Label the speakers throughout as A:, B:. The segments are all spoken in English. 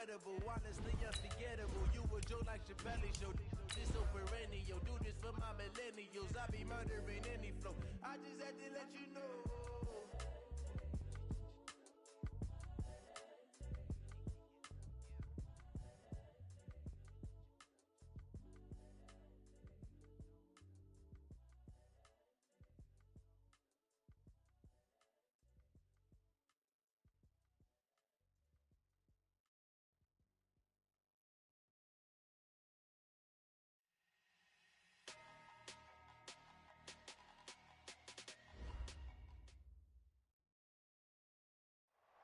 A: incredible, honestly unforgettable. You a joke like your belly show. This so perennial. Do this for my millennials. I be murdering any flow. I just had to let you know.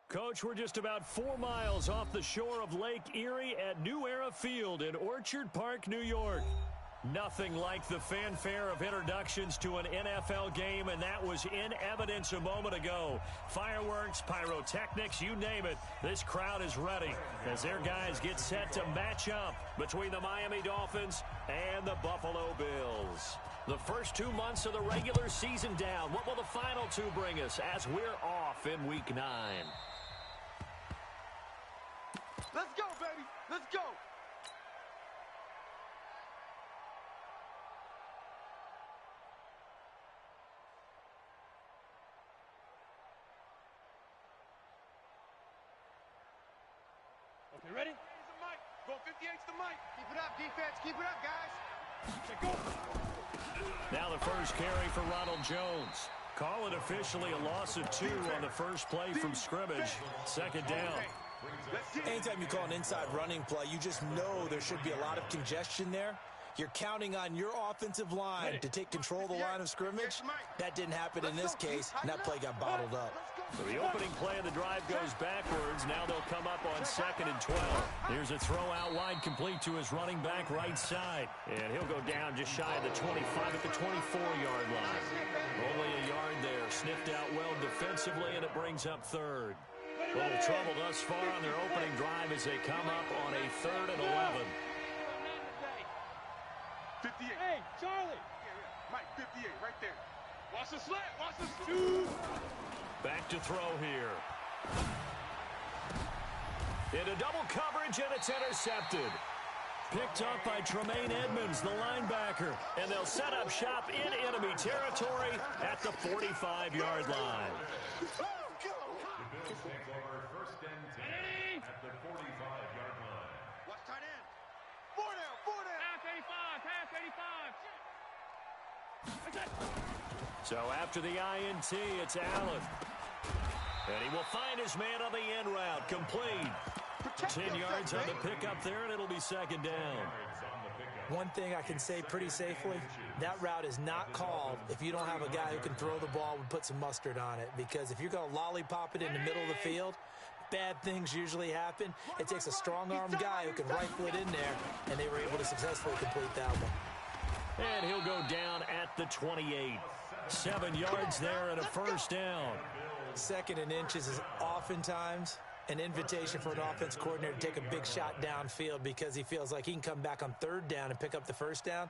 B: Coach, we're just about 4 miles off the shore of Lake Erie at New Era Field in Orchard Park, New York. Nothing like the fanfare of introductions to an NFL game, and that was in evidence a moment ago. Fireworks, pyrotechnics, you name it. This crowd is ready as their guys get set to match up between the Miami Dolphins and the Buffalo Bills. The first 2 months of the regular season down. What will the final 2 bring us as we're off in Week 9?
C: Let's go, baby. Let's go.
D: Okay, ready?
C: Go 58's the mic.
E: Keep it up, defense. Keep it up, guys.
D: Okay, go.
B: Now the first carry for Ronald Jones. Call it officially a loss of 2 on the first play from scrimmage. Second down.
F: Anytime you call an inside running play, you just know there should be a lot of congestion there. You're counting on your offensive line to take control of the line of scrimmage. That didn't happen in this case, and that play got bottled up.
B: So the opening play of the drive goes backwards. Now they'll come up on 2nd and 12. Here's a throw out wide complete to his running back right side. And he'll go down just shy of the 25 at the 24-yard line. Only a yard there. Sniffed out well defensively, and it brings up 3rd. A little trouble thus far on their opening drive as they come up on a 3rd and 11.
C: 58.
D: Hey, Charlie.
C: Mike, 58, right there.
D: Watch the slant. Watch the shoot.
B: Back to throw here. Into double coverage, and it's intercepted. Picked up by Tremaine Edmonds, the linebacker. And they'll set up shop in enemy territory at the 45-yard line.
C: At the 45-yard line.
E: Watch tight end. 4 down, 4 down.
D: Half 85.
B: So after the INT, it's Allen. And he will find his man on the end route. Complete. 10 yards on the pickup there, and it'll be 2nd down.
F: One thing I can say pretty safely, that route is not called if you don't have a guy who can throw the ball and put some mustard on it. Because if you're going to lollipop it in the middle of the field, bad things usually happen. It takes a strong-armed guy who can rifle it in there, and they were able to successfully complete that one.
B: And he'll go down at the 28. 7 yards there and a first down.
F: 2nd and inches is oftentimes an invitation for an offense coordinator to take a big shot downfield because he feels like he can come back on 3rd down and pick up the first down.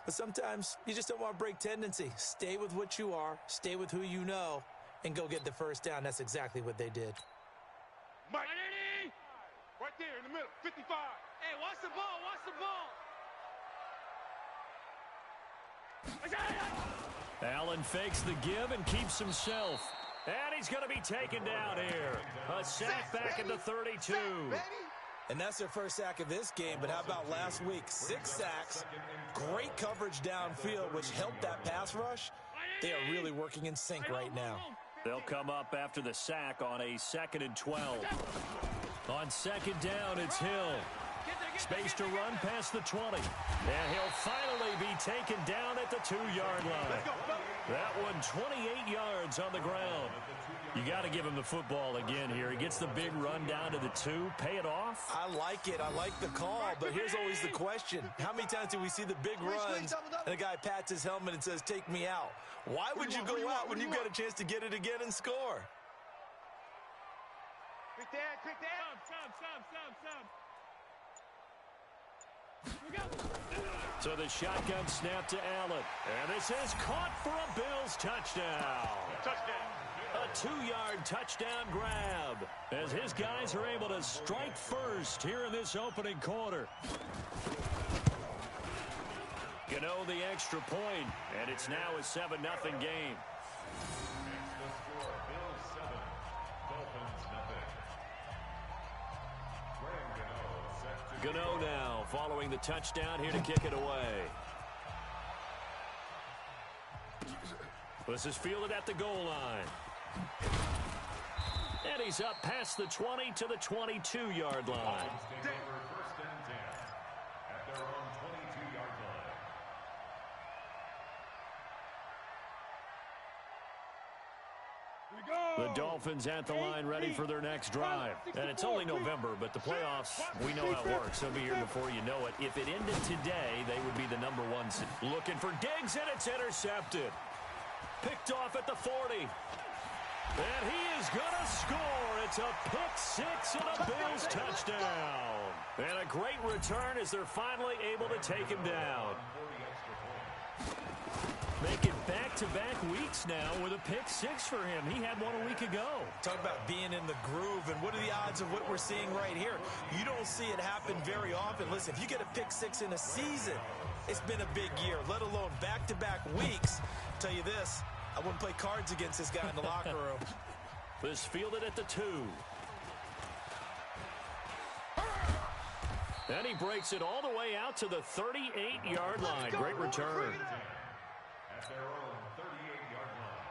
F: But sometimes you just don't want to break tendency. Stay with what you are, stay with who you know, and go get the first down. That's exactly what they did.
C: Mike. Right there in the middle. 55.
D: Hey, watch the ball. Watch the ball.
B: Allen fakes the give and keeps himself. And he's going to be taken down here. A sack back at the 32.
F: And that's their first sack of this game, but how about last week? 6 sacks, great coverage downfield, which helped that pass rush. They are really working in sync right now.
B: They'll come up after the sack on a 2nd and 12. On 2nd down, it's Hill. Space to run past the 20. And he'll finally be taken down at the 2-yard line. That one 28 yards on the ground. You got to give him the football again here. He gets the big run down to the 2. Pay it off.
F: I like it. I like the call, but here's always the question. How many times do we see the big runs and the guy pats his helmet and says, take me out? Why would you go out when you've got a chance to get it again and score?
E: Quick down, quick down.
B: So the shotgun snap to Allen. And this is caught for a Bills touchdown.
C: Touchdown.
B: A 2-yard touchdown grab as his guys are able to strike first here in this opening quarter. Gano the extra point, and it's now a 7-0 game. Gano now following the touchdown here to kick it away. This is fielded at the goal line. And he's up past the 20 to the 22-yard line. The Dolphins at the line ready for their next drive. And it's only November, but the playoffs, we know how it works. They'll be here before you know it. If it ended today, they would be the #1 seed. Looking for Diggs, and it's intercepted. Picked off at the 40. And he is going to score. It's a pick six and a Bills touchdown. And a great return as they're finally able to take him down. Make it back-to-back weeks now with a pick six for him. He had one a week ago.
F: Talk about being in the groove, and what are the odds of what we're seeing right here? You don't see it happen very often. Listen, if you get a pick six in a season, it's been a big year, let alone back-to-back weeks. I'll tell you this, I wouldn't play cards against this guy in the locker room.
B: This fielded at the 2. And he breaks it all the way out to the 38-yard line. Great return.
G: At their own 38-yard line.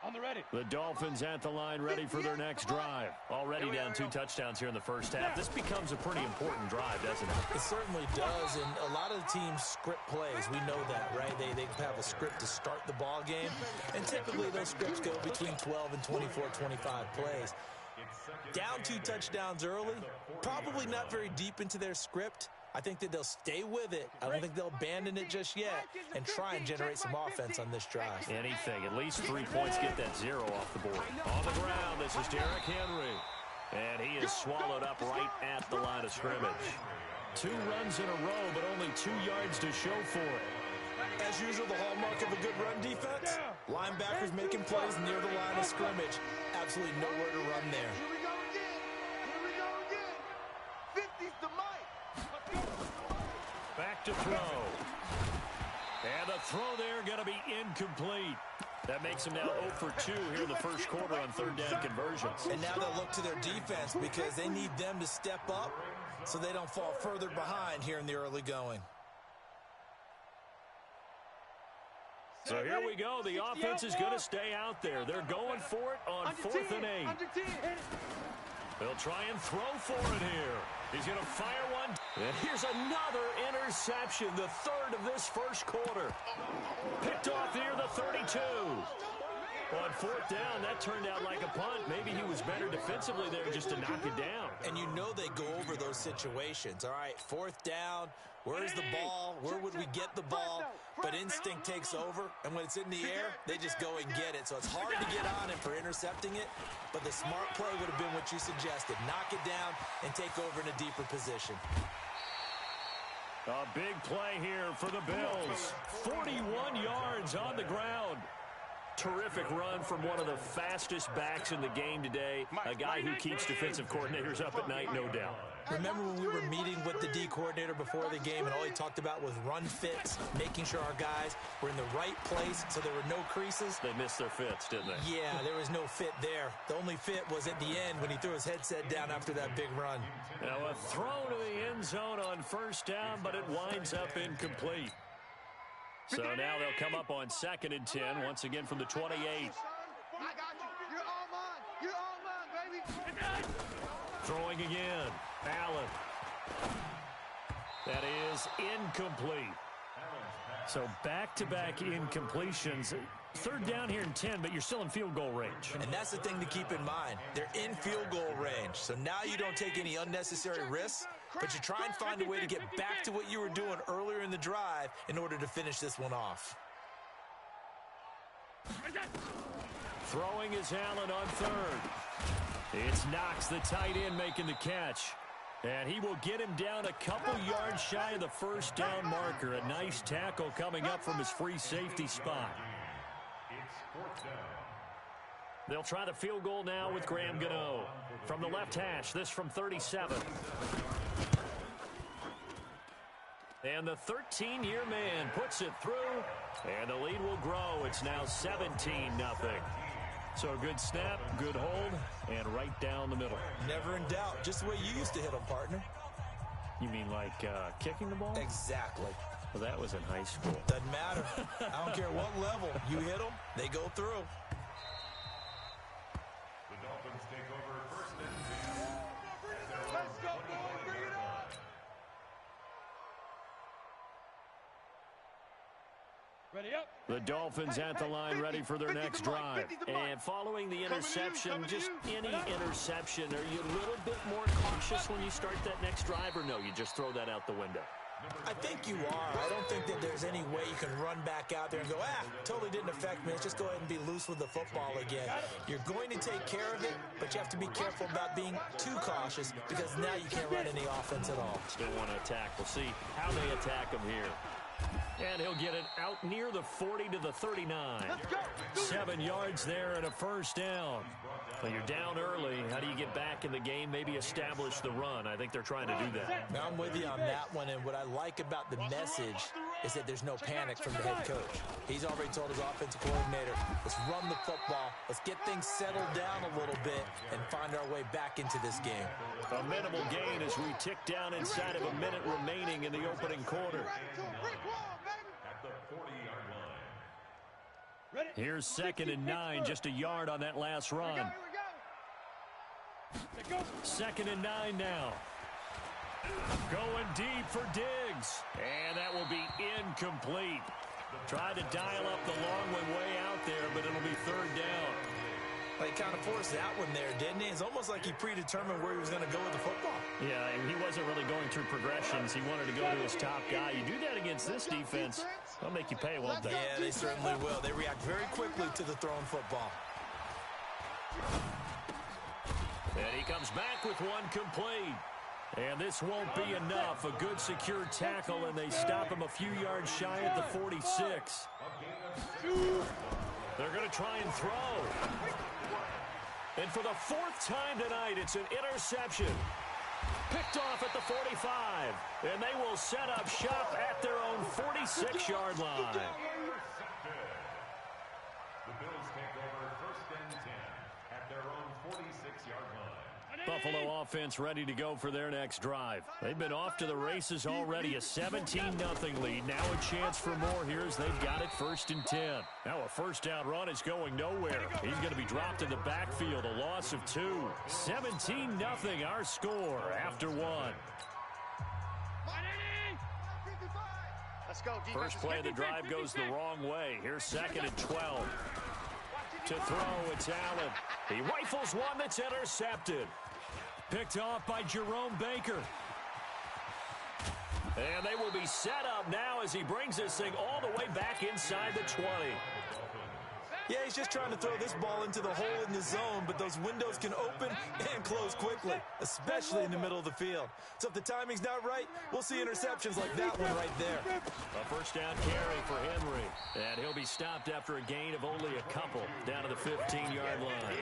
D: On the ready.
B: The Dolphins at the line ready for their next drive. Already down 2 touchdowns here in the first half. This becomes a pretty important drive, doesn't it?
F: It certainly does, and a lot of the teams script plays. We know that, right? They have a script to start the ball game, and typically those scripts go between 12 and 24, 25 plays. Down 2 touchdowns early, probably not very deep into their script. I think that they'll stay with it. I don't think they'll abandon it just yet and try and generate some offense on this drive.
B: Anything. At least 3 points, get that 0 off the board. On the ground, this is Derrick Henry. And he is swallowed up right at the line of scrimmage. 2 runs in a row, but only 2 yards to show for it.
F: As usual, the hallmark of a good run defense, linebackers making plays near the line of scrimmage. Absolutely nowhere to run there.
E: Here we go again. Here we go again. 50's the mic.
B: Back to throw. And the throw there going to be incomplete. That makes him now 0 for 2 here in the first quarter on 3rd down conversions.
F: And now they'll look to their defense because they need them to step up so they don't fall further behind here in the early going.
B: So here we go. The offense is going to stay out there. They're going for it on 4th and 8. They'll try and throw for it here. He's going to fire one. And here's another interception, the 3rd of this first quarter. Picked off near the 32. On 4th down, that turned out like a punt. Maybe he was better defensively there just to knock it down.
F: And you know they go over those situations. All right, 4th down. Where's the ball? Where would we get the ball? But instinct takes over, and when it's in the air, they just go and get it. So it's hard to get on him for intercepting it, but the smart play would have been what you suggested. Knock it down and take over in a deeper position.
B: A big play here for the Bills. 41 yards on the ground. Terrific run from one of the fastest backs in the game today. A guy who keeps defensive coordinators up at night, no doubt.
F: Remember when we were meeting with the D coordinator before the game and all he talked about was run fits, making sure our guys were in the right place so there were no creases?
B: They missed their fits, didn't they?
F: Yeah, there was no fit there. The only fit was at the end when he threw his headset down after that big run.
B: Now a throw to the end zone on 1st down, but it winds up incomplete. So now they'll come up on 2nd and 10, once again from the 28.
E: I got you. You're all mine. You're all mine, baby.
B: Throwing again. Allen. That is incomplete. So back-to-back incompletions. 3rd down here in 10, but you're still in field goal range.
F: And that's the thing to keep in mind. They're in field goal range. So now you don't take any unnecessary risks, but you try and find a way to get back to what you were doing earlier in the drive in order to finish this one off.
B: Throwing is Allen on 3rd. It's Knox, the tight end, making the catch. And he will get him down a couple yards shy of the first down marker. A nice tackle coming up from his free safety spot.
G: It's fourth down.
B: They'll try the field goal now with Graham Gano. From the left hash, this from 37. And the 13-year man puts it through, and the lead will grow. It's now 17-0. So good snap, good hold, and right down the middle.
F: Never in doubt. Just the way you used to hit them, partner.
B: You mean like kicking the ball?
F: Exactly.
B: Well, that was in high school.
F: Doesn't matter. I don't care what level. You hit them, they go through.
G: The Dolphins take over first and 10.
E: Let's go, boys. Bring it on.
D: Ready up.
B: The Dolphins at the line, ready for their next drive. And following the interception, just any interception, are you a little bit more cautious when you start that next drive, or no, you just throw that out the window?
F: I think you are. I don't think that there's any way you can run back out there and go, totally didn't affect me. Let's just go ahead and be loose with the football again. You're going to take care of it, but you have to be careful about being too cautious because now you can't run any offense at all.
B: Still want to attack. We'll see how they attack him here. And he'll get it out near the 40 to the 39. 7 yards there and a first down. Well, you're down early. How do you get back in the game? Maybe establish the run. I think they're trying to do that.
F: Now I'm with you on that one, and what I like about the message is that there's no panic from the head coach. He's already told his offensive coordinator, let's run the football, let's get things settled down a little bit, and find our way back into this game.
B: A minimal gain as we tick down inside of a minute remaining in the opening quarter.
G: At the 40-yard line.
B: Here's 2nd and 9, just a yard on that last run. 2nd and 9 now. Going deep for Diggs. And that will be incomplete. Tried to dial up the long one way out there, but it'll be 3rd down.
F: He kind of forced that one there, didn't he? It's almost like he predetermined where he was going to go with the football.
B: Yeah, and he wasn't really going through progressions. He wanted to go to his top guy. You do that against this defense, they'll make you pay, won't they?
F: Yeah, they certainly will. They react very quickly to the thrown football.
B: And he comes back with one complete. And this won't be enough. A good secure tackle, and they stop him a few yards shy at the 46. They're going to try and throw. And for the 4th time tonight, it's an interception. Picked off at the 45. And they will set up shop at their own 46-yard line.
G: The Bills take over first and 10 at their own 46-yard line.
B: Buffalo offense ready to go for their next drive. They've been off to the races already. A 17-0 lead. Now a chance for more here as they've got it 1st and 10. Now a first down run is going nowhere. He's going to be dropped in the backfield. A loss of 2. 17-0 our score after 1.
E: Let's go, defense.
B: First play of the drive goes the wrong way. Here's 2nd and 12. To throw, it's Allen. He rifles one that's intercepted. Picked off by Jerome Baker. And they will be set up now as he brings this thing all the way back inside the 20.
F: Yeah, he's just trying to throw this ball into the hole in the zone, but those windows can open and close quickly, especially in the middle of the field. So if the timing's not right, we'll see interceptions like that one right there.
B: A first down carry for Henry. And he'll be stopped after a gain of only a couple down to the 15-yard line.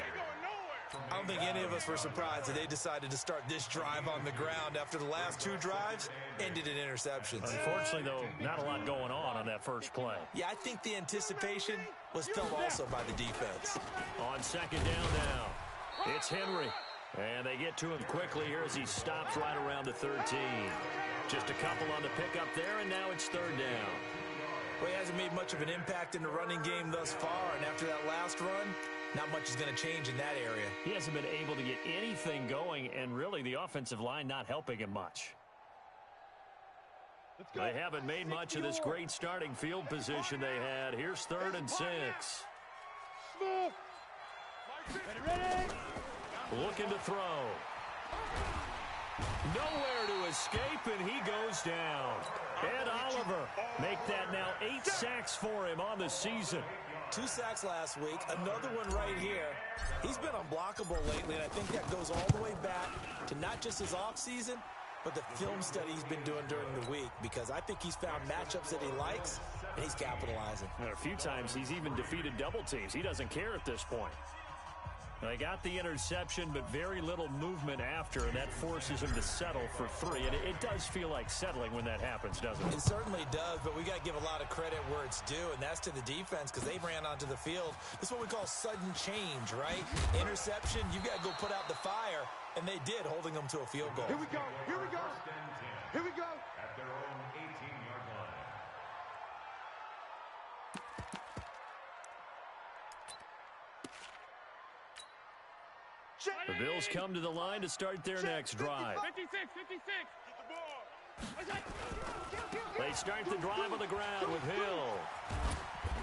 F: I don't think any of us were surprised that they decided to start this drive on the ground after the last 2 drives ended in interceptions.
B: Unfortunately, though, not a lot going on that first play.
F: Yeah, I think the anticipation was felt also by the defense.
B: On 2nd down now, it's Henry. And they get to him quickly here as he stops right around the 13. Just a couple on the pickup there, and now it's 3rd down.
F: Well, he hasn't made much of an impact in the running game thus far, and after that last run, not much is going to change in that area.
B: He hasn't been able to get anything going, and really the offensive line not helping him much. They haven't made much of this great starting field position they had. Here's 3rd and 6. Looking to throw. Nowhere to escape, and he goes down. Ed Oliver make that now 8 sacks for him on the season.
F: 2 sacks last week, another one right here. He's been unblockable lately, and I think that goes all the way back to not just his offseason, but the film study he's been doing during the week, because I think he's found matchups that he likes, and he's capitalizing.
B: And a few times he's even defeated double teams. He doesn't care at this point. They got the interception, but very little movement after, and that forces him to settle for 3. And it does feel like settling when that happens, doesn't it?
F: It certainly does, but we got to give a lot of credit where it's due, and that's to the defense, because they ran onto the field. This is what we call sudden change, right? Interception, you got to go put out the fire, and they did, holding them to a field goal.
E: Here we go. Here we go. Here we go.
G: At their own 18-yard line.
B: The Bills come to the line to start their next drive.
D: 56, 56. Get the ball.
B: They start the drive on the ground with Hill.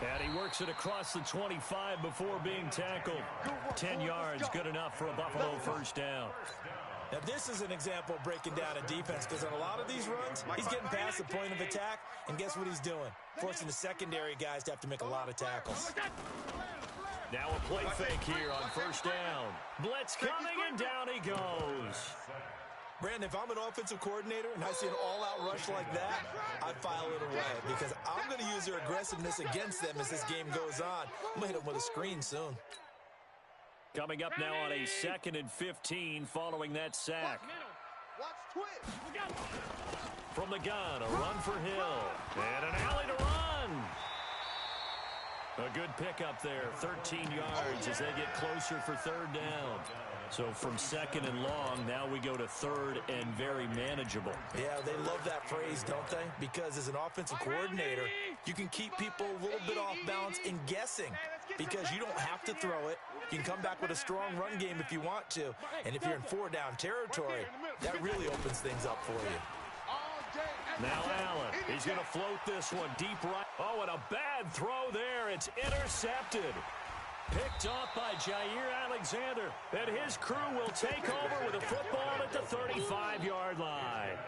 B: And he works it across the 25 before being tackled. 10 yards, good enough for a Buffalo first down.
F: Now, this is an example of breaking down a defense, because on a lot of these runs, he's getting past the point of attack, and guess what he's doing? Forcing the secondary guys to have to make a lot of tackles.
B: Now a play fake here on first down. Blitz coming, and down he goes.
F: Brandon, if I'm an offensive coordinator and I see an all-out rush like that, I file it away, because I'm going to use their aggressiveness against them as this game goes on. I'm going to hit them with a screen soon.
B: Coming up now on a 2nd and 15 following that sack.
E: Watch twist.
B: From the gun, a run for Hill. And an alley to run. A good pickup there, 13 yards as they get closer for 3rd down. So from 2nd and long, now we go to 3rd and very manageable.
F: Yeah, they love that phrase, don't they? Because as an offensive coordinator, you can keep people a little bit off balance in guessing, because you don't have to throw it. You can come back with a strong run game if you want to. And if you're in 4-down territory, that really opens things up for you.
B: Now Allen, he's going to float this one deep right. Oh, and a bad throw there. It's intercepted. Picked off by Jair Alexander. And his crew will take over with a football at the 35-yard line.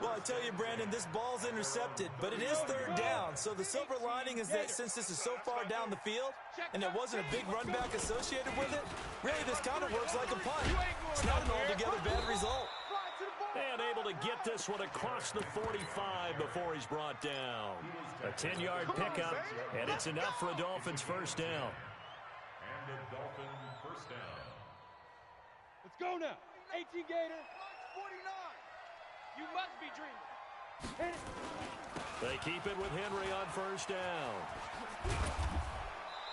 F: Well, I tell you, Brandon, this ball's intercepted, but it is 3rd down. So the silver lining is that since this is so far down the field and there wasn't a big run back associated with it, really this kind of works like a punt. It's not an altogether bad result.
B: And able to get this one across the 45 before he's brought down. A 10-yard pickup, and it's enough for a Dolphins first down.
G: And a Dolphin first down.
D: Let's go now. 18 Gator.
E: 49.
D: You must be dreaming. Hit it.
B: They keep it with Henry on first down.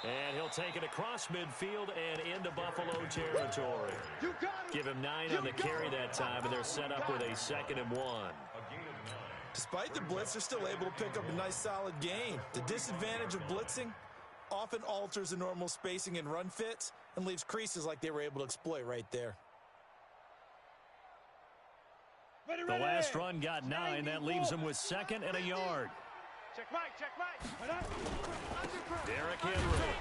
B: And he'll take it across midfield and into Buffalo territory. Give him 9 on the carry that time, and they're set up with a 2nd and 1.
F: Despite the blitz, they're still able to pick up a nice solid gain. The disadvantage of blitzing often alters the normal spacing and run fits and leaves creases like they were able to exploit right there.
B: The last run got 9. That leaves him with 2nd and a yard.
D: Check Mike, check Mike.
B: Derrick Henry.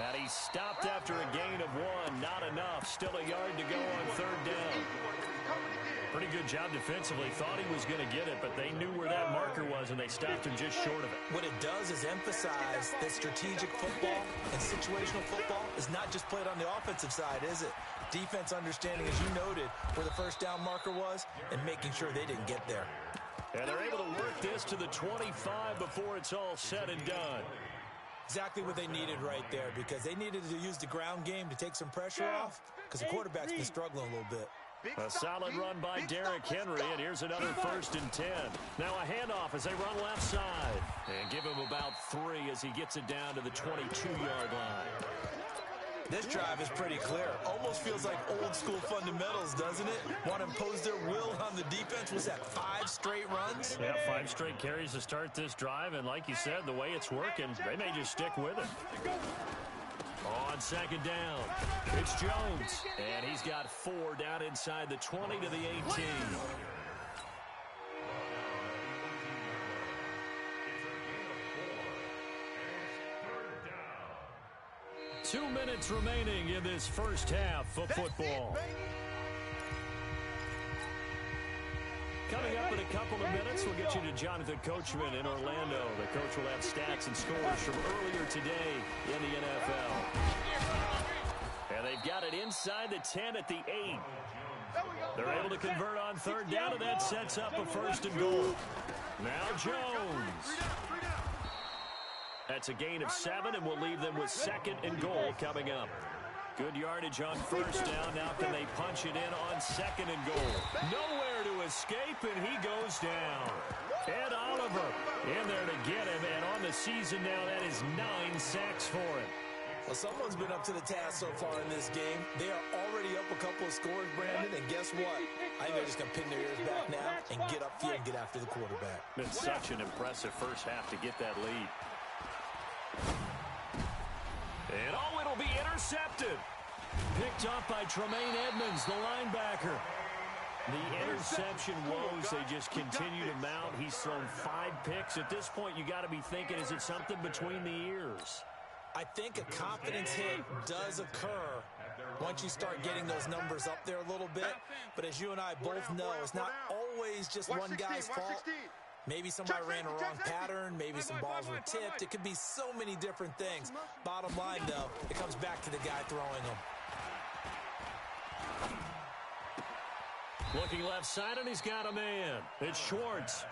B: And he stopped after a gain of 1. Not enough. Still a yard to go on 3rd down. Pretty good job defensively. Thought he was going to get it, but they knew where that marker was, and they stopped him just short of it.
F: What it does is emphasize that strategic football and situational football is not just played on the offensive side, is it? Defense understanding, as you noted, where the first down marker was and making sure they didn't get there.
B: And they're able to work this to the 25 before it's all said and done.
F: Exactly what they needed right there, because they needed to use the ground game to take some pressure off, because the quarterback's been struggling a little bit.
B: A solid run by Derrick Henry, and here's another 1st and 10. Now a handoff as they run left side. And give him about 3 as he gets it down to the 22-yard line.
F: This drive is pretty clear. Almost feels like old school fundamentals, doesn't it? Want to impose their will on the defense. Was that 5 straight runs?
B: Yeah, 5 straight carries to start this drive, and like you said, the way it's working, they may just stick with it. On 2nd down, it's Jones, and he's got 4 down inside the 20 to the 18. 2 minutes remaining in this first half of football. coming up in a couple of minutes, we'll get you to Jonathan Coachman in Orlando. The coach will have stats and scores from earlier today in the NFL. And they've got it inside the 10 at the 8. They're able to convert on third down, and that sets up a first and goal. Now Jones. That's a gain of 7, and we'll leave them with second and goal coming up. Good yardage on first down. Now can they punch it in on second and goal? Nowhere to escape, and he goes down. Ed Oliver in there to get him, and on the season now, that is 9 sacks for him.
F: Well, someone's been up to the task so far in this game. They are already up a couple of scores, Brandon, and guess what? I think they're just going to pin their ears back now and get upfield and get after the quarterback.
B: It's such an impressive first half to get that lead. And it'll be intercepted. Picked up by Tremaine Edmonds, the linebacker. The interception woes, they just continue to mount. He's thrown 5 picks. At this point, you got to be thinking, is it something between the ears?
F: I think a confidence hit does occur once you start getting those numbers up there a little bit. But as you and I both know, it's not always just one guy's fault. Maybe somebody ran a wrong pattern. Maybe some balls were tipped. It could be so many different things. Bottom line, though, it comes back to the guy throwing them.
B: Looking left side, and he's got a man. It's Schwartz.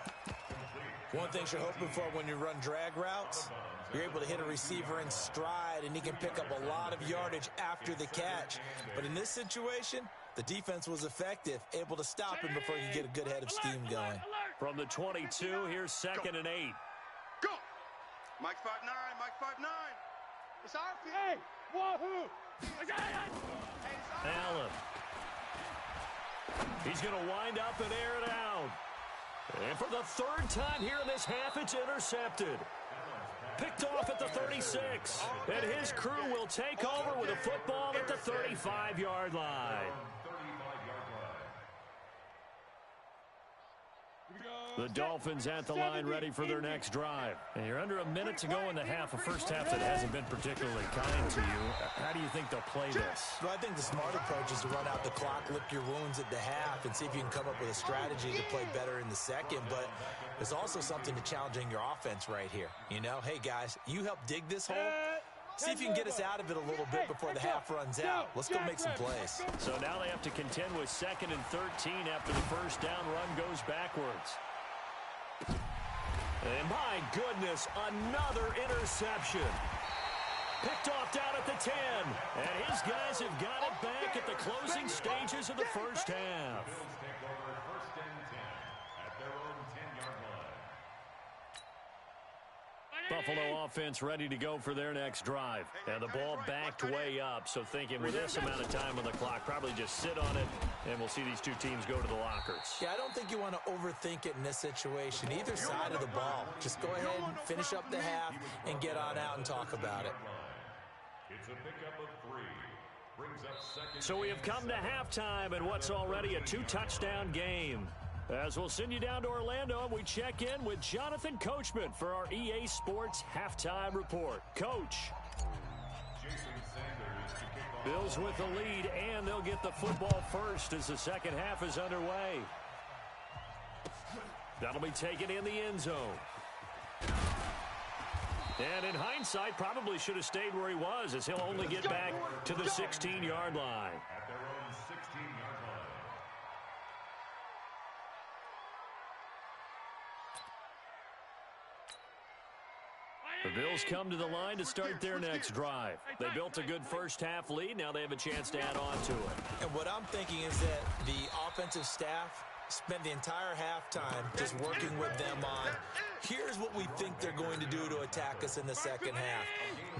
F: One thing you're hoping for when you run drag routes, you're able to hit a receiver in stride, and he can pick up a lot of yardage after the catch. But in this situation, the defense was effective, able to stop him before you get a good head of steam going.
B: From the 22, here's second and 8.
E: Go! Mike 5'9", Mike 5'9". It's our field.
D: Hey, wahoo!
B: Allen. He's going to wind up and air it out. And for the third time here in this half, it's intercepted. Picked off at the 36. And his crew will take over with a football at the 35-yard line. The Dolphins at the line ready for their next drive. And you're under a minute to go in the half, a first half that hasn't been particularly kind to you. How do you think they'll play this?
F: Well, I think the smart approach is to run out the clock, lick your wounds at the half, and see if you can come up with a strategy to play better in the second. But there's also something to challenging your offense right here. You know, hey, guys, you help dig this hole. See if you can get us out of it a little bit before the half runs out. Let's go make some plays.
B: So now they have to contend with second and 13 after the first down run goes backwards. And my goodness, another interception. Picked off down at the 10. And his guys have got it back at the closing stages of the first half. Buffalo offense ready to go for their next drive. And the ball backed way up, so thinking with this amount of time on the clock, probably just sit on it, and we'll see these two teams go to the lockers.
F: Yeah, I don't think you want to overthink it in this situation. Either side of the ball. Just go ahead and finish up the half and get on out and talk about it.
G: It's a pickup of 3. Brings up second.
B: So we have come to halftime in what's already a 2-touchdown game. As we'll send you down to Orlando, and we check in with Jonathan Coachman for our EA Sports Halftime Report. Coach. Bills with the lead, and they'll get the football first as the second half is underway. That'll be taken in the end zone. And in hindsight, probably should have stayed where he was, as he'll only get back to the 16-yard line.
G: At their own 16-yard line.
B: The Bills come to the line to start their next drive. They built a good first-half lead. Now they have a chance to add on to it.
F: And what I'm thinking is that the offensive staff spent the entire halftime just working with them on, here's what we think they're going to do to attack us in the second half.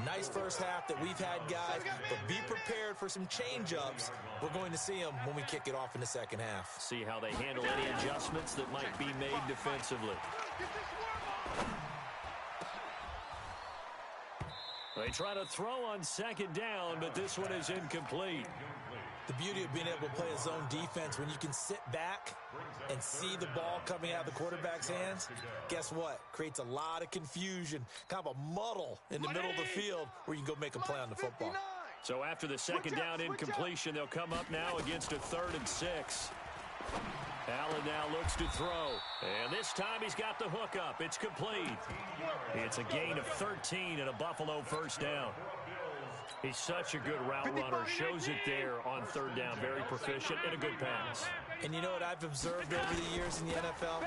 F: Nice first half that we've had, guys, but be prepared for some change-ups. We're going to see them when we kick it off in the second half.
B: See how they handle any adjustments that might be made defensively. They try to throw on second down, but this one is incomplete.
F: The beauty of being able to play a zone defense, when you can sit back and see the ball coming out of the quarterback's hands, guess what? Creates a lot of confusion, kind of a muddle in the middle of the field where you can go make a play on the football.
B: So after the second down incompletion, they'll come up now against a 3rd and 6. Allen now looks to throw. And this time he's got the hook up. It's complete. It's a gain of 13 and a Buffalo first down. He's such a good route runner. Shows it there on third down. Very proficient and a good pass.
F: And you know what I've observed over the years in the NFL?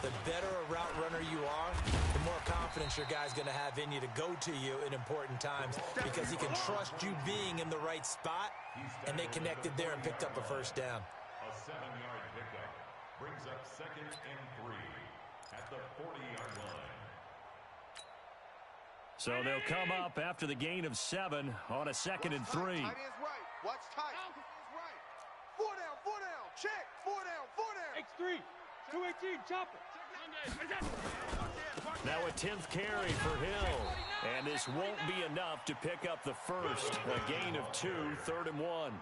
F: The better a route runner you are, the more confidence your guy's going to have in you to go to you in important times because he can trust you being in the right spot, and they connected there and picked up a first down.
G: A 7-yard pickup brings up 2nd and 3 at the 40-yard line.
B: So they'll come up after the gain of 7 on a 2nd and 3.
E: Tight end's right. Watch tight. Right. 4 down, 4 down. Check. 4 down, 4 down.
D: X3, 218, chopper.
B: Now a 10th carry for Hill. And this won't be enough to pick up the first. A gain of 2, 3rd and 1.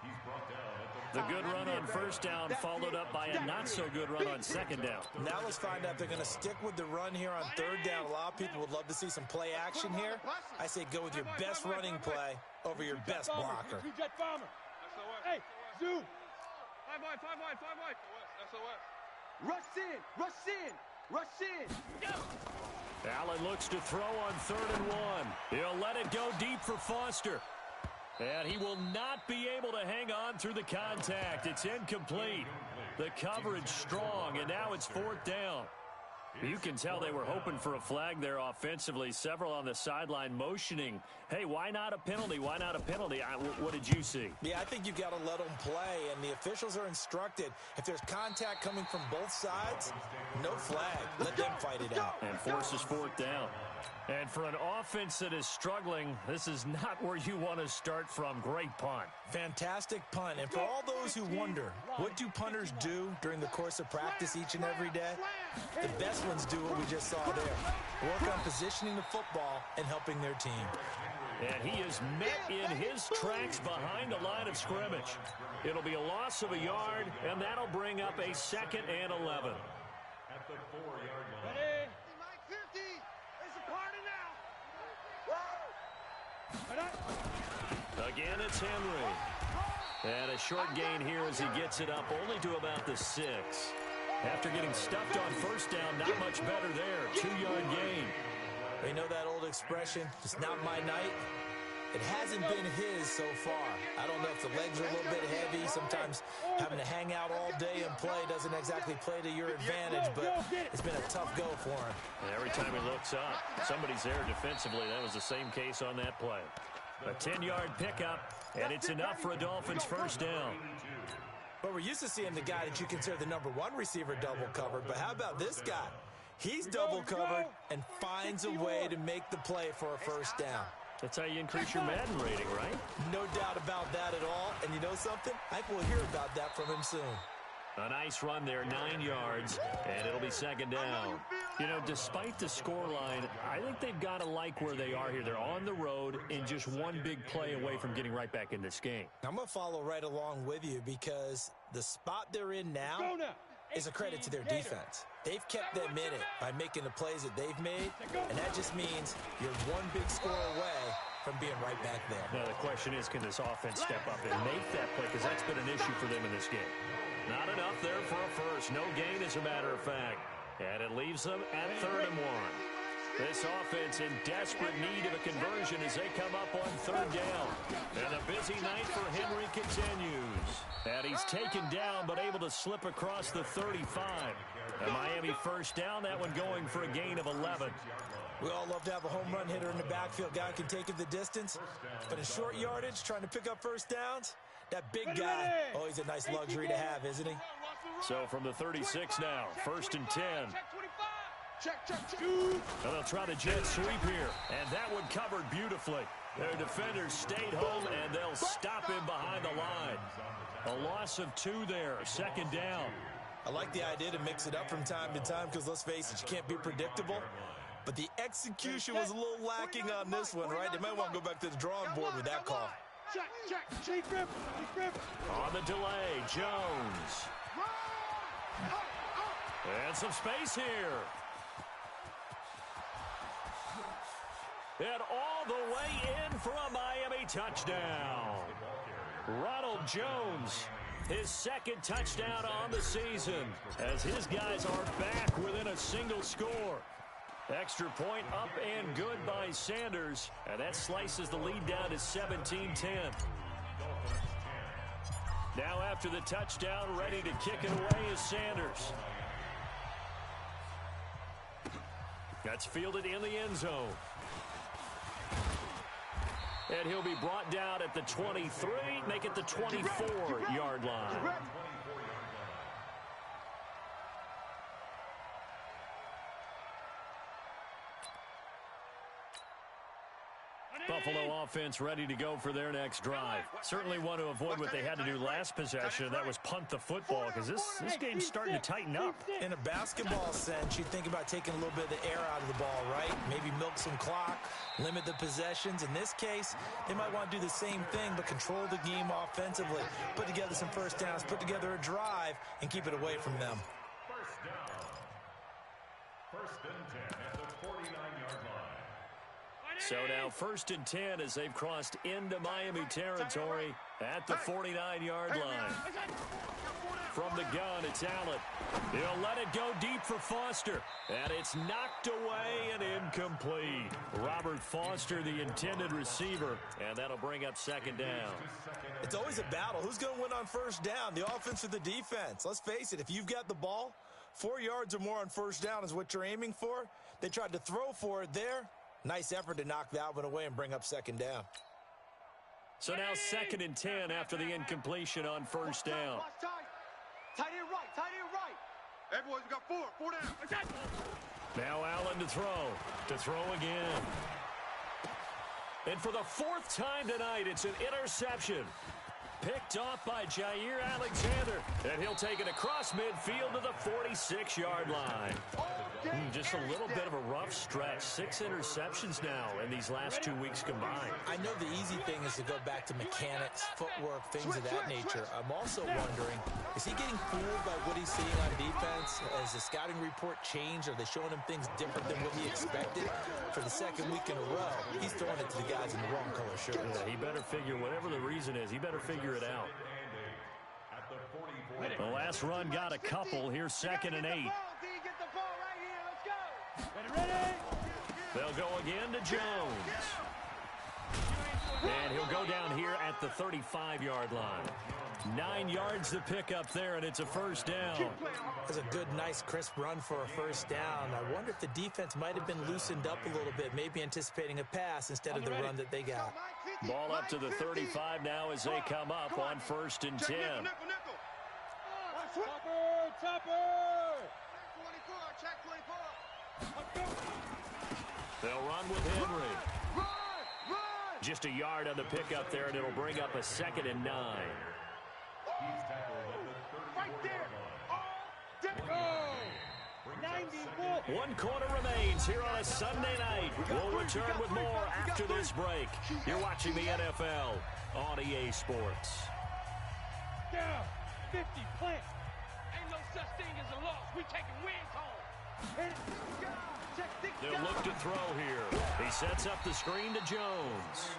B: The good run on first down followed up by a not-so-good run on second down.
F: Now let's find out if they're going to stick with the run here on third down. A lot of people would love to see some play action here. I say go with your best running play over your best blocker.
D: Hey, zoom.
E: 5 wide, 5 wide, 5 wide. SOS. Rush in, rush in, rush in.
B: Allen looks to throw on 3rd and 1. He'll let it go deep for Foster. And he will not be able to hang on through the contact. It's incomplete. The coverage strong, and now it's 4th down. You can tell they were hoping for a flag there offensively. Several on the sideline motioning, hey, why not a penalty? Why not a penalty? What did you see?
F: Yeah, I think you've got to let them play, and the officials are instructed. If there's contact coming from both sides, no flag. Let them fight it out.
B: And forces 4th down. And for an offense that is struggling, this is not where you want to start from. Great punt.
F: Fantastic punt. And for all those who wonder, what do punters do during the course of practice each and every day? The best ones do what we just saw there. Work on positioning the football and helping their team.
B: And he is met in his tracks behind the line of scrimmage. It'll be a loss of a yard, and that'll bring up a 2nd and 11.
G: At the 4-yard line.
D: Ready?
E: 50. It's a party now.
B: Again, it's Henry. And a short gain here as he gets it up only to about the 6. After getting stuffed on first down, not much better there. 2-yard gain.
F: You know that old expression, it's not my night? It hasn't been his so far. I don't know if the legs are a little bit heavy. Sometimes having to hang out all day and play doesn't exactly play to your advantage, but it's been a tough go for him.
B: And every time he looks up, somebody's there defensively. That was the same case on that play. A 10-yard pickup, and it's enough for a Dolphins first down.
F: But we're used to seeing the guy that you consider the number 1 receiver double covered, but how about this guy? He's double covered and finds a way to make the play for a first down.
B: That's how you increase your Madden rating, right?
F: No doubt about that at all. And you know something? I think we'll hear about that from him soon.
B: A nice run there, 9 yards, and it'll be 2nd down. You know, despite the scoreline, I think they've got to like where they are here. They're on the road and just one big play away from getting right back in this game.
F: I'm going to follow right along with you because the spot they're in now is a credit to their defense. They've kept them in it by making the plays that they've made, and that just means you're one big score away from being right back there.
B: Now, the question is, can this offense step up and make that play? Because that's been an issue for them in this game. Not enough there for a first. No gain, as a matter of fact. And it leaves them at 3rd and 1. This offense in desperate need of a conversion as they come up on 3rd down. And a busy night for Henry continues. And he's taken down but able to slip across the 35. A Miami first down, that one going for a gain of 11.
F: We all love to have a home run hitter in the backfield. Guy can take it the distance. But in short yardage, trying to pick up first downs, that big guy, always a nice luxury to have, isn't he?
B: So from the 36 now, 1st and 10.
E: Check.
B: And they'll try the jet sweep here. And that one covered beautifully. Their defenders stayed home, and they'll stop him behind the line. A loss of 2 there, 2nd down.
F: I like the idea to mix it up from time to time because, let's face it, you can't be predictable. But the execution was a little lacking on this one, right? They might want to go back to the drawing board with that call.
D: Check grip.
B: On the delay, Jones. And some space here. And all the way in for a Miami touchdown. Ronald Jones. his second touchdown on the season, as his guys are back within a single score. Extra point up and good by Sanders, and that slices the lead down to 17-10. Now after the touchdown, ready to kick it away is Sanders. That's fielded in the end zone. And he'll be brought down at the 23, make it the 24-yard line. Buffalo offense ready to go for their next drive. Certainly want to avoid what they had to do last possession, and that was punt the football, because this game's starting to tighten up.
F: In a basketball sense, you think about taking a little bit of the air out of the ball, right? Maybe milk some clock, limit the possessions. In this case, they might want to do the same thing, but control the game offensively. Put together some first downs, put together a drive, and keep it away from them.
G: First down. First and 10 at the 49-yard line.
B: So now 1st and 10 as they've crossed into Miami territory at the 49-yard line. From the gun, it's Allen. He'll let it go deep for Foster. And it's knocked away and incomplete. Robert Foster, the intended receiver. And that'll bring up 2nd down.
F: It's always a battle. Who's going to win on first down, the offense or the defense? Let's face it, if you've got the ball, 4 yards or more on first down is what you're aiming for. They tried to throw for it there. Nice effort to knock that one away and bring up 2nd down.
B: So now 2nd and 10 after the incompletion on first down.
E: Tight end right.
C: Hey, boys, we got 4 down.
B: Now Allen to throw again. And for the 4th time tonight, it's an interception. Picked off by Jair Alexander. And he'll take it across midfield to the 46-yard line. Just a little bit of a rough stretch. 6 interceptions now in these last 2 weeks combined.
F: I know the easy thing is to go back to mechanics, footwork, things of that nature. I'm also wondering, is he getting fooled by what he's seeing on defense? Has the scouting report changed? Are they showing him things different than what he expected? For the 2nd week in a row, he's throwing it to the guys in the wrong color shirt.
B: Yeah, he better figure, whatever the reason is, he better figure it out. The last run got a couple. Here's 2nd and 8. They'll go again to Jones. And he'll go down here at the 35-yard line. 9 yards to pick up there, and it's a first down.
F: That's a good, nice, crisp run for a first down. I wonder if the defense might have been loosened up a little bit, maybe anticipating a pass instead of the run that they got.
B: Ball up to the 35 now as they come up on 1st and 10.
D: Topper!
E: Check 24.
B: They'll run with Henry. Just a yard on the pickup there, and it'll bring up a 2nd and 9.
E: Right there.
D: 94.
B: 1 quarter remains here on a Sunday night. We'll return with more after this break. You're watching the NFL on EA Sports.
D: Down. 50 plant. Ain't no such thing as a loss. We taking wins home.
B: They'll look to throw here. He sets up the screen to Jones.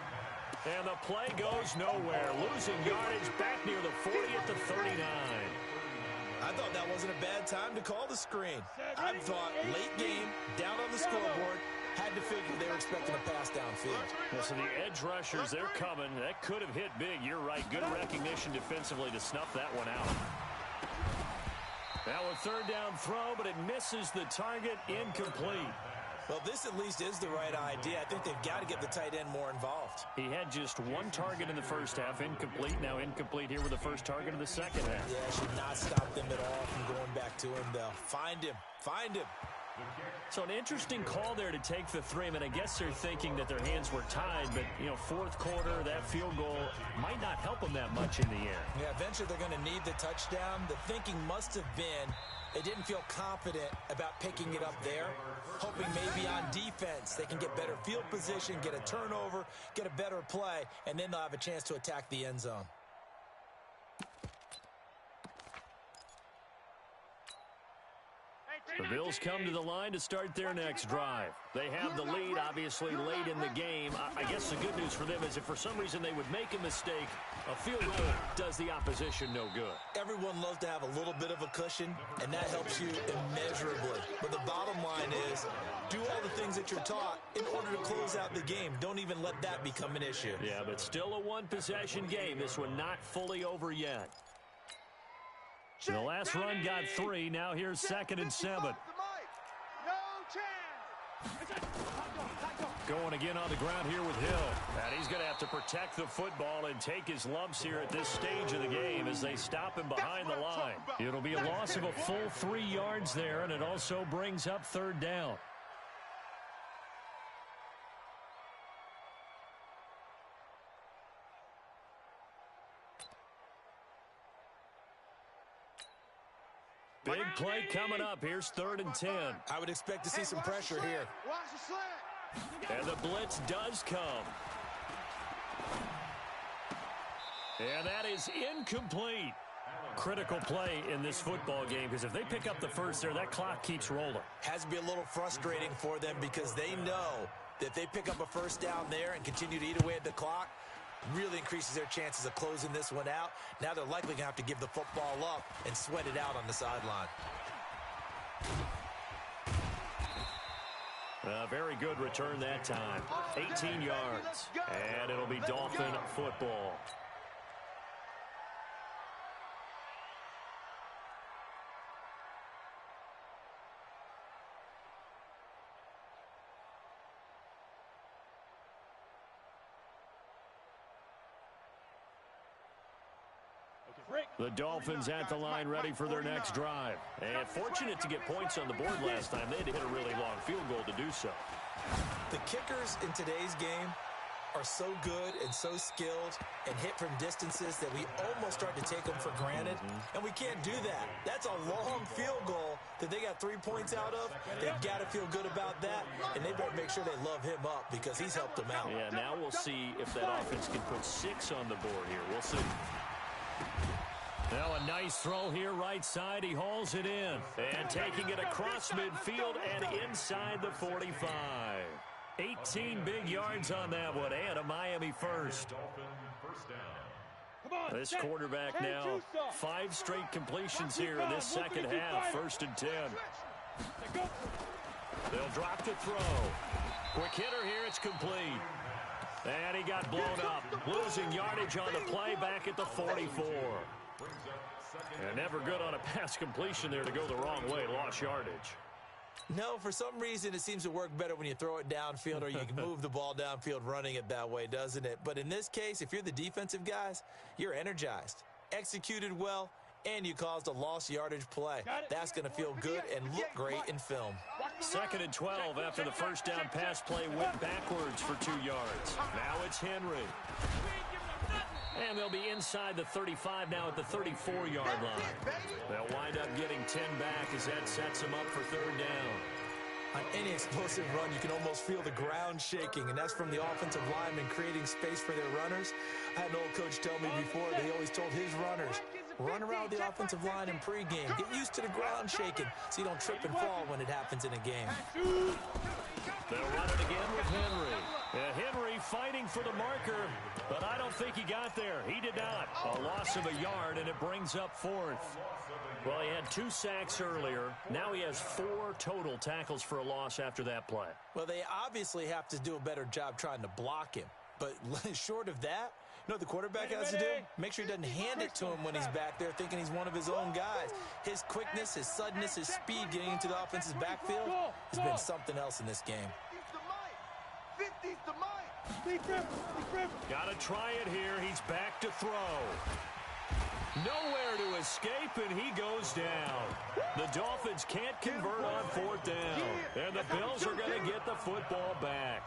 B: And the play goes nowhere. Losing yardage back near the 40 at the 39.
F: I thought that wasn't a bad time to call the screen. I thought late game, down on the scoreboard, had to figure they were expecting a pass downfield.
B: Well, so the edge rushers, they're coming. That could have hit big. You're right. Good recognition defensively to snuff that one out. Now a 3rd down throw, but it misses the target, incomplete.
F: Well, this at least is the right idea. I think they've got to get the tight end more involved.
B: He had just 1 target in the first half, incomplete. Now incomplete here with the first target of the second half.
F: Yeah, should not stop them at all from going back to him, though. Find him.
B: So an interesting call there to take the 3. I mean, I guess they're thinking that their hands were tied, but, you know, 4th quarter, that field goal might not help them that much in the end.
F: Yeah, eventually they're going to need the touchdown. The thinking must have been they didn't feel confident about picking it up there, hoping maybe on defense they can get better field position, get a turnover, get a better play, and then they'll have a chance to attack the end zone.
B: The Bills come to the line to start their next drive. They have the lead, obviously, late in the game. I guess the good news for them is if for some reason they would make a mistake, a field goal does the opposition no good.
F: Everyone loves to have a little bit of a cushion, and that helps you immeasurably. But the bottom line is, do all the things that you're taught in order to close out the game. Don't even let that become an issue.
B: Yeah, but still a one-possession game. This one not fully over yet. The last run got 3. Now here's 2nd and 7.
E: No chance.
B: Going again on the ground here with Hill. And he's going to have to protect the football and take his lumps here at this stage of the game as they stop him behind the line. It'll be a loss of a full 3 yards there, and it also brings up 3rd down. Big play coming up. Here's 3rd and 10.
F: I would expect to see some pressure here.
E: Watch the slant.
B: And the blitz does come. And that is incomplete. Critical play in this football game because if they pick up the first there, that clock keeps rolling.
F: Has to be a little frustrating for them because they know that if they pick up a first down there and continue to eat away at the clock, really increases their chances of closing this one out. Now they're likely going to have to give the football up and sweat it out on the sideline.
B: Very good return that time. 18 yards. And it'll be Dolphin football. The Dolphins at the line ready for their next drive. And fortunate to get points on the board last time. They had to hit a really long field goal to do so.
F: The kickers in today's game are so good and so skilled and hit from distances that we almost start to take them for granted. And we can't do that. That's a long field goal that they got 3 points out of. They've got to feel good about that, and they better make sure they love him up because he's helped them out.
B: Yeah, now we'll see if that offense can put 6 on the board here. We'll see. Now a nice throw here right side. He hauls it in. And taking it across midfield and inside the 45. 18 big yards on that one and a Miami first. This quarterback now 5 straight completions here in this second half. 1st and 10. They'll drop the throw. Quick hitter here. It's complete. And he got blown up. Losing yardage on the play back at the 44. And never good on a pass completion there to go the wrong way. Lost yardage.
F: No, for some reason it seems to work better when you throw it downfield or you can move the ball downfield running it that way, doesn't it? But in this case, if you're the defensive guys, you're energized, executed well, and you caused a lost yardage play. That's going to feel good and look great in film.
B: 2nd and 12 after the first down pass play went backwards for 2 yards. Now it's Henry. And they'll be inside the 35 now at the 34-yard line. They'll wind up getting 10 back as that sets them up for 3rd down.
F: On any explosive run, you can almost feel the ground shaking, and that's from the offensive linemen creating space for their runners. I had an old coach tell me before that he always told his runners, run around the offensive line in pregame. Get used to the ground shaking so you don't trip and fall when it happens in a game.
B: They'll run it again with Henry. Henry fighting for the marker, but I don't think he got there. He did not. A loss of a yard, and it brings up 4th. Well, he had 2 sacks earlier. Now he has 4 total tackles for a loss after that play.
F: Well, they obviously have to do a better job trying to block him. But short of that, you know what the quarterback has to do? Make sure he doesn't hand it to him when he's back there thinking he's one of his own guys. His quickness, his suddenness, his speed getting into the offense's backfield has been something else in this game.
B: Got to try it here. He's back to throw. Nowhere to escape, and he goes down. The Dolphins can't convert on 4th down. And the Bills are going to get the football back.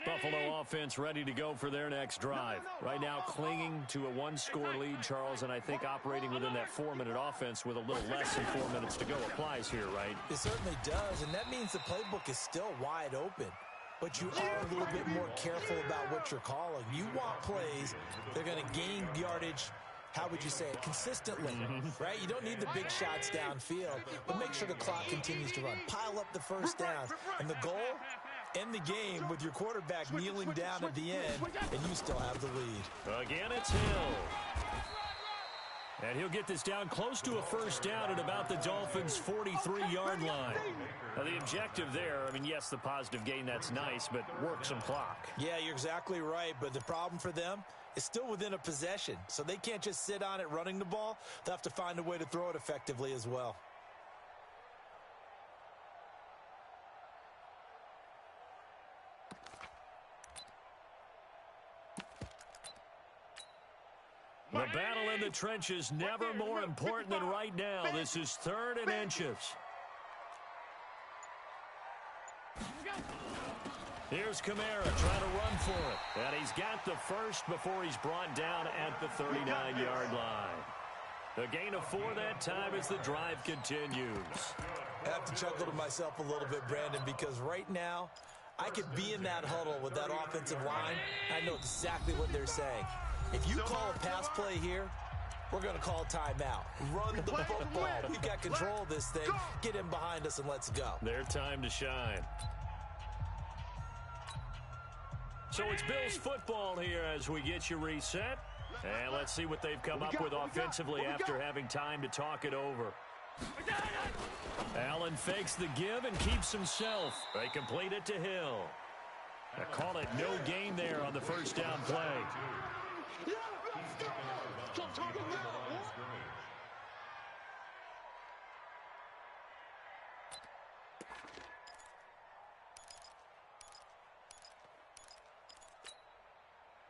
B: Buffalo offense ready to go for their next drive. Right now clinging to a 1-score lead, Charles, and I think operating within that 4-minute offense with a little less than 4 minutes to go applies here, right?
F: It certainly does, and that means the playbook is still wide open. but you are a little bit more careful about what you're calling. You want plays that are going to gain yardage, how would you say it, consistently, right? You don't need the big shots downfield, but make sure the clock continues to run. Pile up the first downs. And the goal, end the game with your quarterback kneeling down at the end, and you still have the lead.
B: Again, it's Hill. And he'll get this down close to a first down at about the Dolphins' 43-yard line. Now, the objective there, I mean, yes, the positive gain, that's nice, but work some clock.
F: Yeah, you're exactly right, but the problem for them is still within a possession, so they can't just sit on it running the ball. They'll have to find a way to throw it effectively as well.
B: The battle in the trenches, never more important than right now. This is 3rd and inches. Here's Kamara trying to run for it. And he's got the first before he's brought down at the 39-yard line. A gain of 4 that time as the drive continues.
F: I have to chuckle to myself a little bit, Brandon, because right now I could be in that huddle with that offensive line. I know exactly what they're saying. If you call a pass play here, we're going to call timeout. Run the football. We've got control of this thing. Get in behind us and let's go.
B: Their time to shine. So it's Bills football here as we get you reset. And let's see what they've come up with offensively after having time to talk it over. Allen fakes the give and keeps himself. They complete it to Hill. They call it no gain there on the first down play.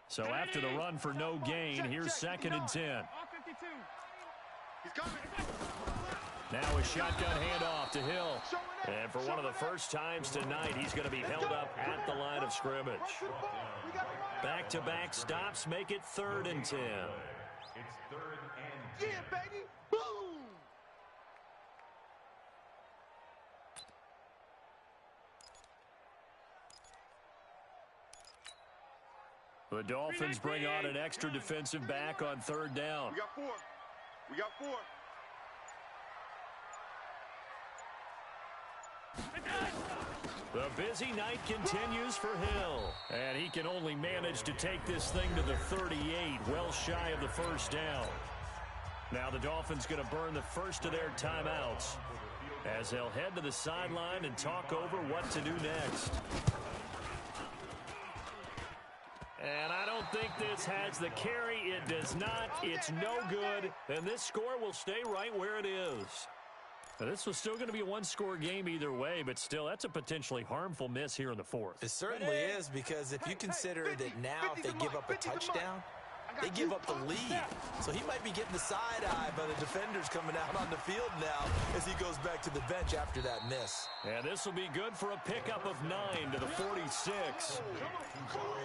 B: So after the run for no gain, here's 2nd and 10. Now a shotgun handoff to Hill. And for one of the first times tonight, he's going to be held up at the line of scrimmage. Back-to-back stops make it 3rd and 10.
G: It's 3rd and 10.
E: Yeah, baby. Boom.
B: The Dolphins bring on an extra defensive back on 3rd down.
C: We got 4. We got 4.
B: The busy night continues for Hill. And he can only manage to take this thing to the 38, well shy of the first down. Now the Dolphins going to burn the first of their timeouts as they'll head to the sideline and talk over what to do next. And I don't think this has the carry. It does not. It's no good. And this score will stay right where it is. Now, this was still going to be a one-score game either way, but still, that's a potentially harmful miss here in the 4th.
F: It certainly is, because if you consider that now if they give up a touchdown, they give up the lead. So he might be getting the side eye by the defenders coming out on the field now as he goes back to the bench after that miss.
B: And this will be good for a pickup of 9 to the 46.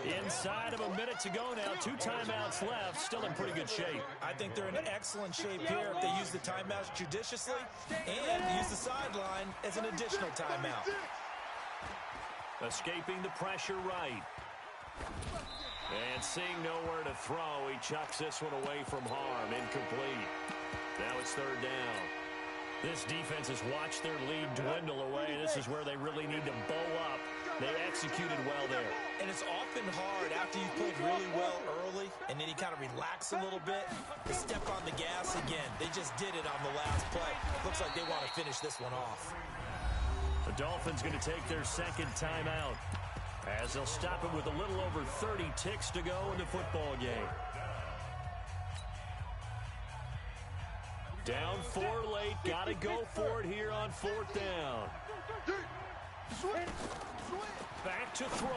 B: Inside of a minute to go now, 2 timeouts left, still in pretty good shape.
F: I think they're in excellent shape here if they use the timeouts judiciously and use the sideline as an additional timeout.
B: Escaping the pressure right. And seeing nowhere to throw, he chucks this one away from harm. Incomplete. Now it's 3rd down. This defense has watched their lead dwindle away. This is where they really need to bow up. They executed well there.
F: And it's often hard after you've played really well early and then you kind of relax a little bit to step on the gas again. They just did it on the last play. Looks like they want to finish this one off.
B: The Dolphins going to take their 2nd timeout, as they'll stop it with a little over 30 ticks to go in the football game. Down 4 late, got to go for it here on 4th down. Back to throw.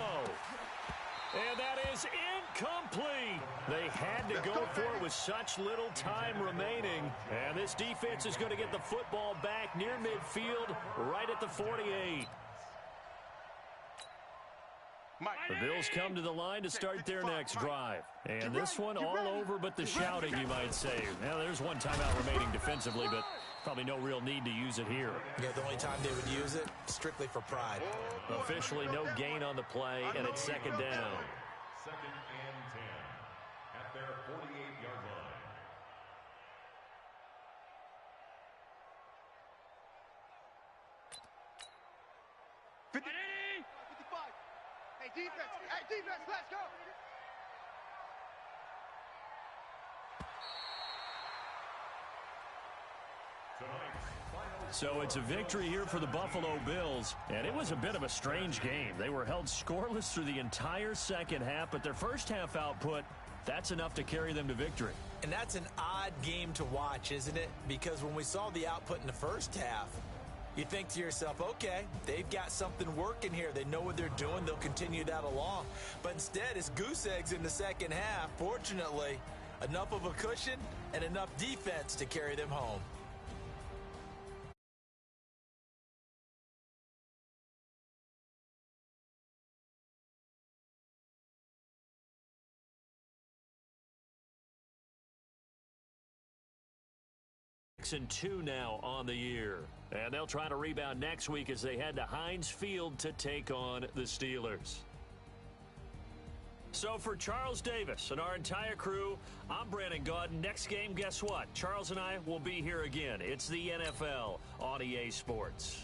B: And that is incomplete. They had to go for it with such little time remaining. And this defense is going to get the football back near midfield, right at the 48. The Bills come to the line to start their next drive. And this one all over but the shouting, you might say. Now, there's 1 timeout remaining defensively, but Probably no real need to use it here.
F: Yeah, the only time they would use it, strictly for pride.
B: Officially no gain on the play, and it's second down.
G: 2nd and 10 at their 48-yard line.
E: Hey, defense, let's go!
B: So it's a victory here for the Buffalo Bills, and it was a bit of a strange game. They were held scoreless through the entire second half, but their first half output, that's enough to carry them to victory.
F: And that's an odd game to watch, isn't it? Because when we saw the output in the first half, you think to yourself, okay, they've got something working here. They know what they're doing. They'll continue that along. But instead, it's goose eggs in the second half. Fortunately, enough of a cushion and enough defense to carry them home.
B: And 2 now on the year. And they'll try to rebound next week as they head to Heinz Field to take on the Steelers. So for Charles Davis and our entire crew, I'm Brandon Gaudin. Next game, guess what? Charles and I will be here again. It's the NFL on EA Sports.